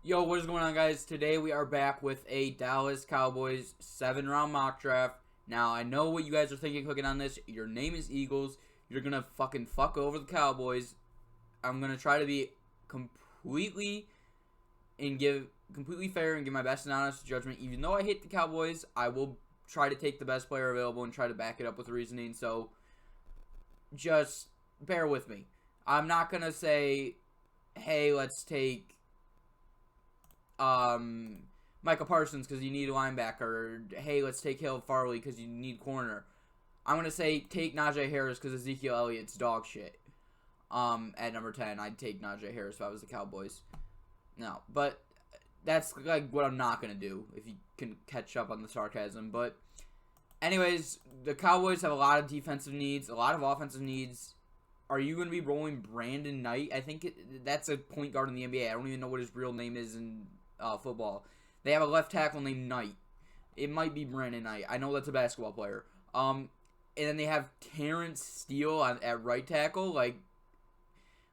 Yo, what is going on, guys? Today we are back with a Dallas Cowboys 7-round mock draft. Now, I know what you guys are thinking clicking on this. Your name is Eagles. You're going to fucking fuck over the Cowboys. I'm going to try to be completely fair and give my best and honest judgment. Even though I hate the Cowboys, I will try to take the best player available and try to back it up with reasoning. So, just bear with me. I'm not going to say, hey, let's take Micah Parsons because you need a linebacker. Or, hey, let's take Farley because you need corner. I'm going to say take Najee Harris because Ezekiel Elliott's dog shit. At number 10, I'd take Najee Harris if I was the Cowboys. No, but that's like what I'm not going to do, if you can catch up on the sarcasm. But anyways, the Cowboys have a lot of defensive needs, a lot of offensive needs. Are you going to be rolling Brandon Knight? I think that's a point guard in the NBA. I don't even know what his real name is in football. They have a left tackle named Knight. It might be Brandon Knight. I know that's a basketball player. And then they have Terrence Steele at right tackle. Like,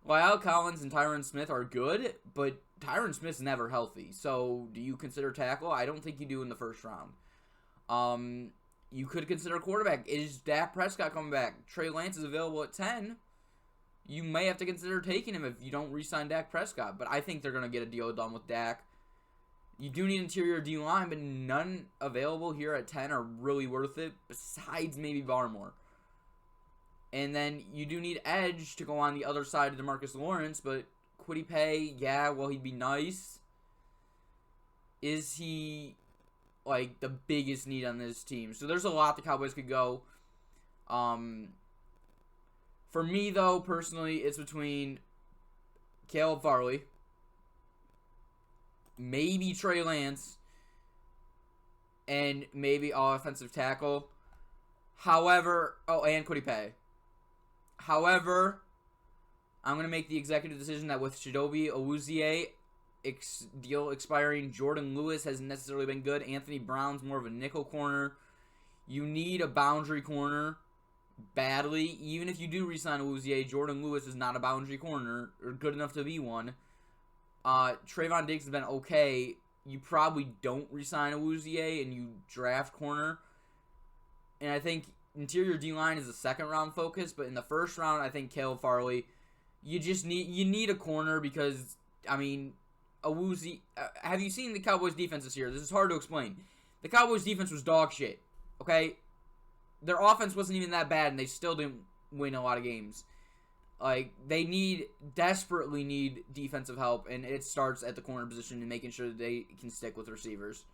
Lyle Collins and Tyron Smith are good, but Tyron Smith's never healthy. So, do you consider tackle? I don't think you do in the first round. You could consider quarterback. Is Dak Prescott coming back? Trey Lance is available at 10. You may have to consider taking him if you don't re-sign Dak Prescott. But I think they're going to get a deal done with Dak. You do need interior D-line, but none available here at 10 are really worth it, besides maybe Barmore. And then you do need edge to go on the other side of DeMarcus Lawrence, but Kwity Paye, yeah, well, he'd be nice. Is he, like, the biggest need on this team? So there's a lot the Cowboys could go. For me, though, personally, it's between Caleb Farley, maybe Trey Lance, and maybe offensive tackle. However, and Kwity Paye. However, I'm going to make the executive decision that with Chidobe Awuzie deal expiring, Jordan Lewis hasn't necessarily been good. Anthony Brown's more of a nickel corner. You need a boundary corner badly. Even if you do re-sign Awuzie, Jordan Lewis is not a boundary corner or good enough to be one. Trayvon Diggs has been okay. You probably don't re-sign Awuzie and you draft corner. And I think interior D-line is a second-round focus, but in the first round, I think Caleb Farley, you need a corner because, I mean, Awuzie, have you seen the Cowboys' defense this year? This is hard to explain. The Cowboys' defense was dog shit, okay? Their offense wasn't even that bad, and they still didn't win a lot of games. Like, they desperately need defensive help, and it starts at the corner position and making sure that they can stick with receivers.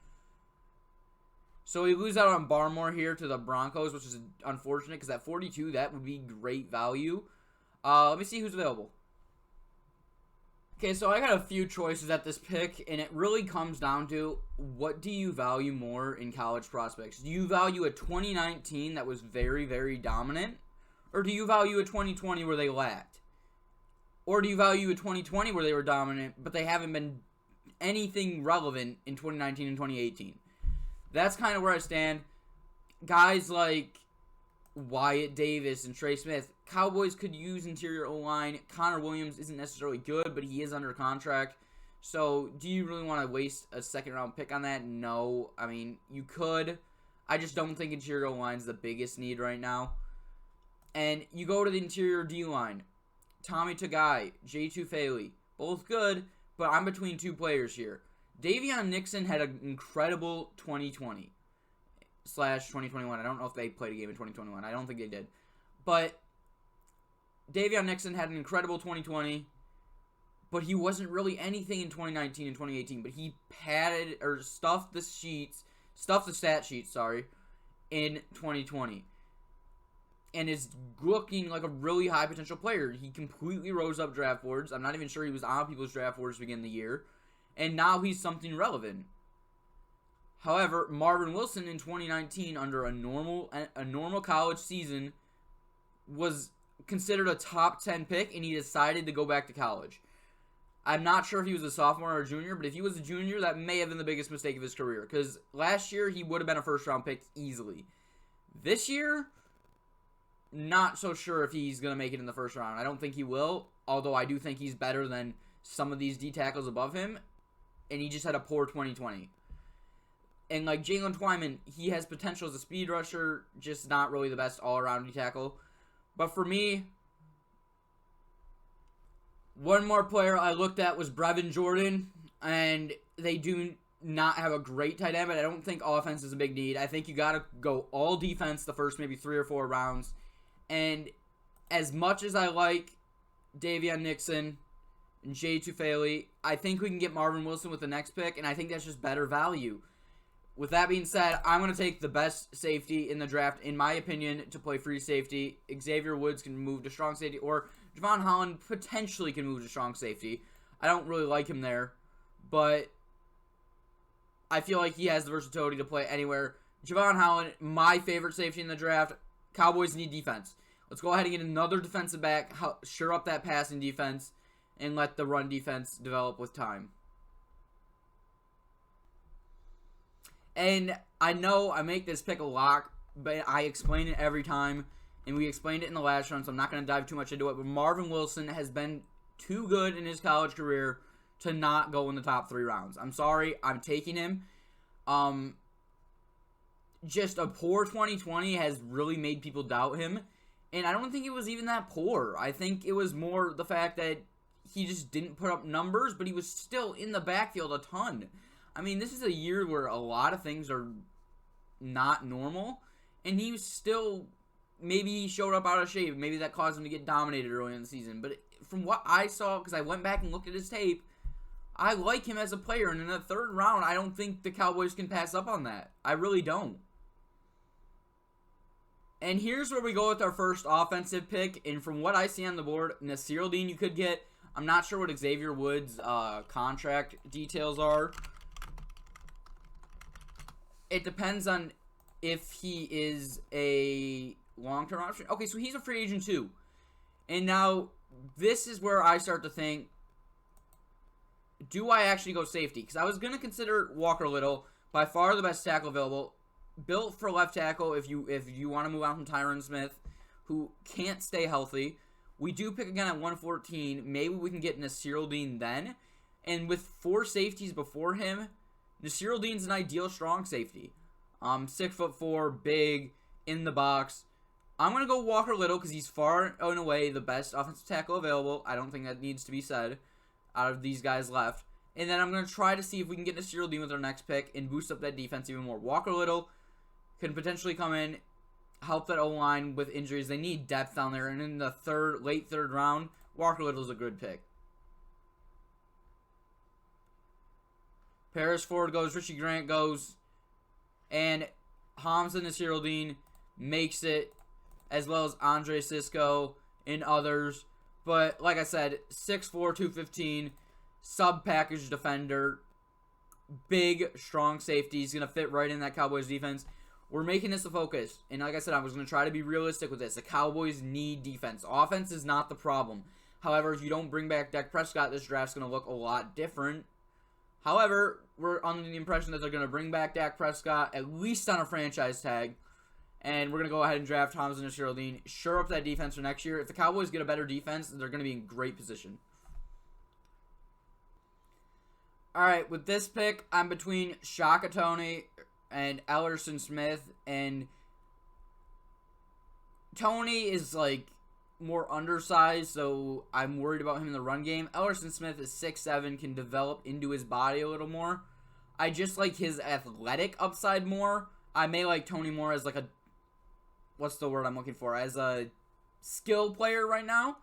So we lose out on Barmore here to the Broncos, which is unfortunate because at 42, that would be great value. Let me see who's available. Okay, so I got a few choices at this pick, and it really comes down to what do you value more in college prospects? Do you value a 2019 that was very, very dominant? Or do you value a 2020 where they lacked? Or do you value a 2020 where they were dominant, but they haven't been anything relevant in 2019 and 2018? That's kind of where I stand. Guys like Wyatt Davis and Trey Smith, Cowboys could use interior O-line. Connor Williams isn't necessarily good, but he is under contract. So, do you really want to waste a second-round pick on that? No. I mean, you could. I just don't think interior O-line is the biggest need right now. And you go to the interior D-line. Tommy Tagai, J. Tufele, both good, but I'm between two players here. Davion Nixon had an incredible 2020/2021. I don't know if they played a game in 2021. I don't think they did. But Davion Nixon had an incredible 2020, but he wasn't really anything in 2019 and 2018. But he padded or stuffed the stat sheet, in 2020. And is looking like a really high potential player. He completely rose up draft boards. I'm not even sure he was on people's draft boards to begin the year. And now he's something relevant. However, Marvin Wilson in 2019 under a normal college season was considered a top 10 pick, and he decided to go back to college. I'm not sure if he was a sophomore or a junior, but if he was a junior, that may have been the biggest mistake of his career. Because last year, he would have been a first-round pick easily. This year, not so sure if he's going to make it in the first round. I don't think he will, although I do think he's better than some of these D tackles above him. and he just had a poor 2020. And like Jalen Twyman, he has potential as a speed rusher, just not really the best all-around tackle. But for me, one more player I looked at was Brevin Jordan, and they do not have a great tight end, but I don't think offense is a big need. I think you got to go all defense the first maybe 3 or 4 rounds. And as much as I like Davion Nixon and Jay Tufele, I think we can get Marvin Wilson with the next pick, and I think that's just better value. With that being said, I'm going to take the best safety in the draft, in my opinion, to play free safety. Xavier Woods can move to strong safety, or Javon Holland potentially can move to strong safety. I don't really like him there, but I feel like he has the versatility to play anywhere. Javon Holland, my favorite safety in the draft. Cowboys need defense. Let's go ahead and get another defensive back, shore up that passing defense, and let the run defense develop with time. And I know I make this pick a lot, but I explain it every time, and we explained it in the last round, so I'm not going to dive too much into it. But Marvin Wilson has been too good in his college career to not go in the top 3 rounds. I'm sorry, I'm taking him. Just a poor 2020 has really made people doubt him, and I don't think it was even that poor. I think it was more the fact that he just didn't put up numbers, but he was still in the backfield a ton. I mean, this is a year where a lot of things are not normal, and he was still, maybe he showed up out of shape. Maybe that caused him to get dominated early in the season. But from what I saw, because I went back and looked at his tape, I like him as a player. And in the 3rd round, I don't think the Cowboys can pass up on that. I really don't. And here's where we go with our first offensive pick. And from what I see on the board, Nasir Dean you could get. I'm not sure what Xavier Woods' contract details are. It depends on if he is a long-term option. Okay, so he's a free agent too. And now, this is where I start to think, do I actually go safety? Because I was going to consider Walker Little, by far the best tackle available. Built for left tackle if you want to move on from Tyron Smith, who can't stay healthy. We do pick again at 114. Maybe we can get Nasir Dean then. And with 4 safeties before him, Nasir Dean's an ideal strong safety. 6'4", big, in the box. I'm going to go Walker Little because he's far and away the best offensive tackle available. I don't think that needs to be said out of these guys left. And then I'm going to try to see if we can get Nasir Dean with our next pick and boost up that defense even more. Walker Little can potentially come in, help that O-line with injuries. They need depth down there. And in the late third round, Walker Little's a good pick. Paris Ford goes, Richie Grant goes, and Hamza Nasir Dean makes it, as well as Andre Sisco and others. But like I said, 6'4", 215, sub-package defender, big, strong safety. He's going to fit right in that Cowboys defense. We're making this a focus. And like I said, I was going to try to be realistic with this. The Cowboys need defense. Offense is not the problem. However, if you don't bring back Dak Prescott, this draft's going to look a lot different. However, we're under the impression that they're going to bring back Dak Prescott, at least on a franchise tag. And we're going to go ahead and draft Hamza Nasir Dean, shore up that defense for next year. If the Cowboys get a better defense, they're going to be in great position. All right, with this pick, I'm between Shaka Toney and Ellerson Smith. And Toney is, like, more undersized, so I'm worried about him in the run game. Ellerson Smith is 6'7", can develop into his body a little more. I just like his athletic upside more. I may like Toney more as like a, what's the word I'm looking for, as a skill player right now.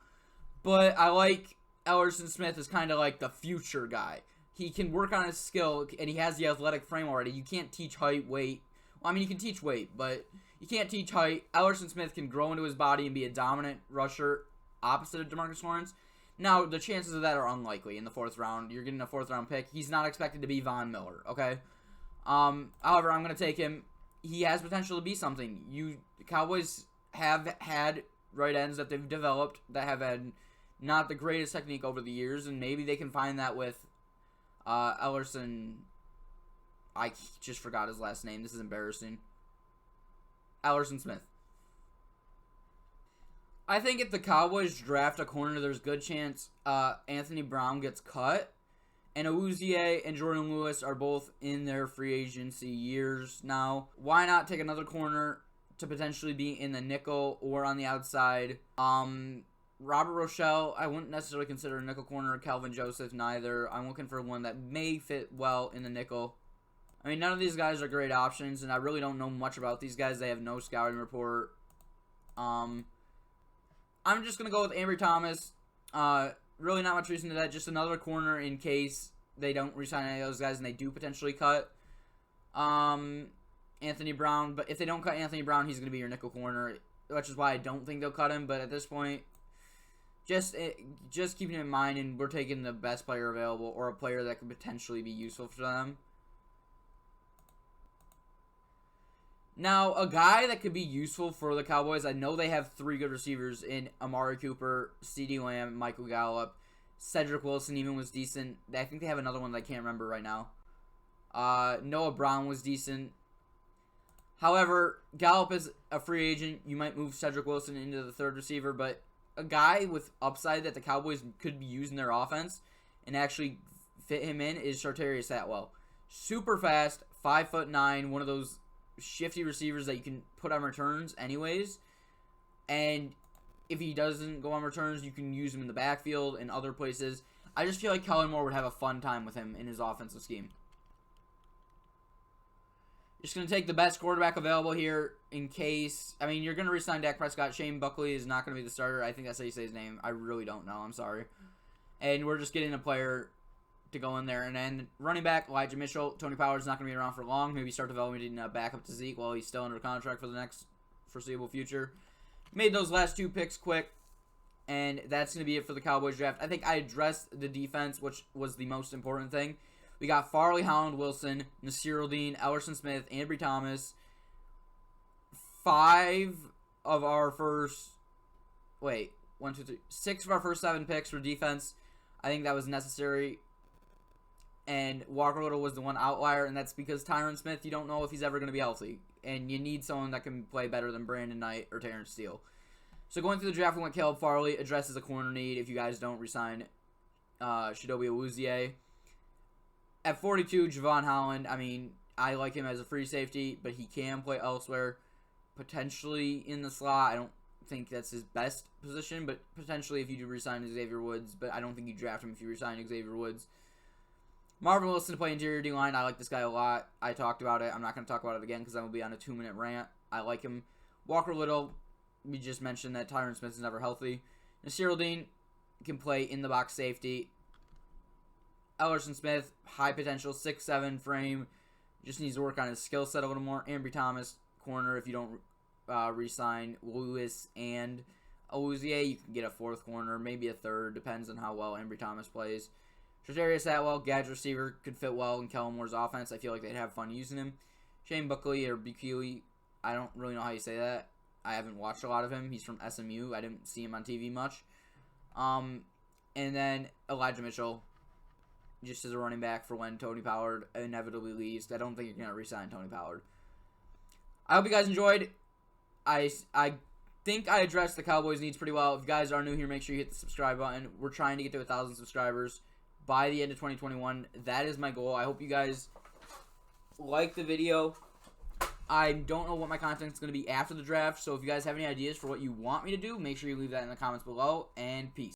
But I like Ellerson Smith as kind of like the future guy. He can work on his skill, and he has the athletic frame already. You can't teach height, weight. Well, I mean, you can teach weight, but you can't teach height. Ellerson Smith can grow into his body and be a dominant rusher opposite of DeMarcus Lawrence. Now, the chances of that are unlikely in the 4th round. You're getting a 4th round pick. He's not expected to be Von Miller, okay? However, I'm going to take him. He has potential to be something. The Cowboys have had right ends that they've developed that have had not the greatest technique over the years, and maybe they can find that with Ellerson. I just forgot his last name. This is embarrassing. Ellerson Smith. I think if the Cowboys draft a corner, there's a good chance Anthony Brown gets cut. And Awuzie and Jordan Lewis are both in their free agency years now. Why not take another corner to potentially be in the nickel or on the outside? Robert Rochelle, I wouldn't necessarily consider a nickel corner. Calvin Joseph, neither. I'm looking for one that may fit well in the nickel. I mean, none of these guys are great options, and I really don't know much about these guys. They have no scouting report. I'm just going to go with Ambry Thomas. Really not much reason to that. Just another corner in case they don't re-sign any of those guys and they do potentially cut Anthony Brown. But if they don't cut Anthony Brown, he's going to be your nickel corner, which is why I don't think they'll cut him. But at this point, just keeping it in mind, and we're taking the best player available or a player that could potentially be useful for them. Now, a guy that could be useful for the Cowboys, I know they have 3 good receivers in Amari Cooper, CeeDee Lamb, Michael Gallup. Cedric Wilson even was decent. I think they have another one that I can't remember right now. Noah Brown was decent. However, Gallup is a free agent. You might move Cedric Wilson into the 3rd receiver, but a guy with upside that the Cowboys could be using their offense and actually fit him in is Chartarius Atwell. Super fast, 5'9", one of those shifty receivers that you can put on returns anyways, and if he doesn't go on returns, you can use him in the backfield and other places. I just feel like Kellen Moore would have a fun time with him in his offensive scheme. Just going to take the best quarterback available here in case. I mean, you're going to re-sign Dak Prescott. Shane Buckley is not going to be the starter. I think that's how you say his name. I really don't know. I'm sorry. And we're just getting a player to go in there. And then running back, Elijah Mitchell. Tony Pollard is not going to be around for long. Maybe start developing a backup to Zeke while he's still under contract for the next foreseeable future. Made those last 2 picks quick. And that's going to be it for the Cowboys draft. I think I addressed the defense, which was the most important thing. We got Farley, Holland, Wilson, Nasir Al-Din, Ellerson Smith, Ambry Thomas. 6 of our first 7 picks for defense. I think that was necessary. And Walker Little was the one outlier, and that's because Tyron Smith, you don't know if he's ever going to be healthy. And you need someone that can play better than Brandon Knight or Terrence Steele. So going through the draft, we went Caleb Farley, addresses a corner need if you guys don't resign Chidobe Awuzie. At 42, Javon Holland. I mean, I like him as a free safety, but he can play elsewhere. Potentially in the slot. I don't think that's his best position, but potentially if you do resign Xavier Woods. But I don't think you draft him if you resign Xavier Woods. Marvin Wilson to play interior D-line. I like this guy a lot. I talked about it. I'm not going to talk about it again because I'm going to be on a 2-minute rant. I like him. Walker Little, we just mentioned that Tyron Smith is never healthy. Nasir Al-Din can play in the box safety. Ellerson Smith, high potential, 6'7" frame. Just needs to work on his skill set a little more. Ambry Thomas, corner. If you don't re-sign Lewis and Awuzie, you can get a 4th corner, maybe a 3rd. Depends on how well Ambry Thomas plays. Chartarius Atwell, gadget receiver, could fit well in Kellen Moore's offense. I feel like they'd have fun using him. Shane Buckley or Buckley, I don't really know how you say that. I haven't watched a lot of him. He's from SMU. I didn't see him on TV much. And then Elijah Mitchell, just as a running back for when Tony Pollard inevitably leaves. I don't think you're going to re-sign Tony Pollard. I hope you guys enjoyed. I think I addressed the Cowboys' needs pretty well. If you guys are new here, make sure you hit the subscribe button. We're trying to get to 1,000 subscribers by the end of 2021. That is my goal. I hope you guys like the video. I don't know what my content is going to be after the draft, so if you guys have any ideas for what you want me to do, make sure you leave that in the comments below, and peace.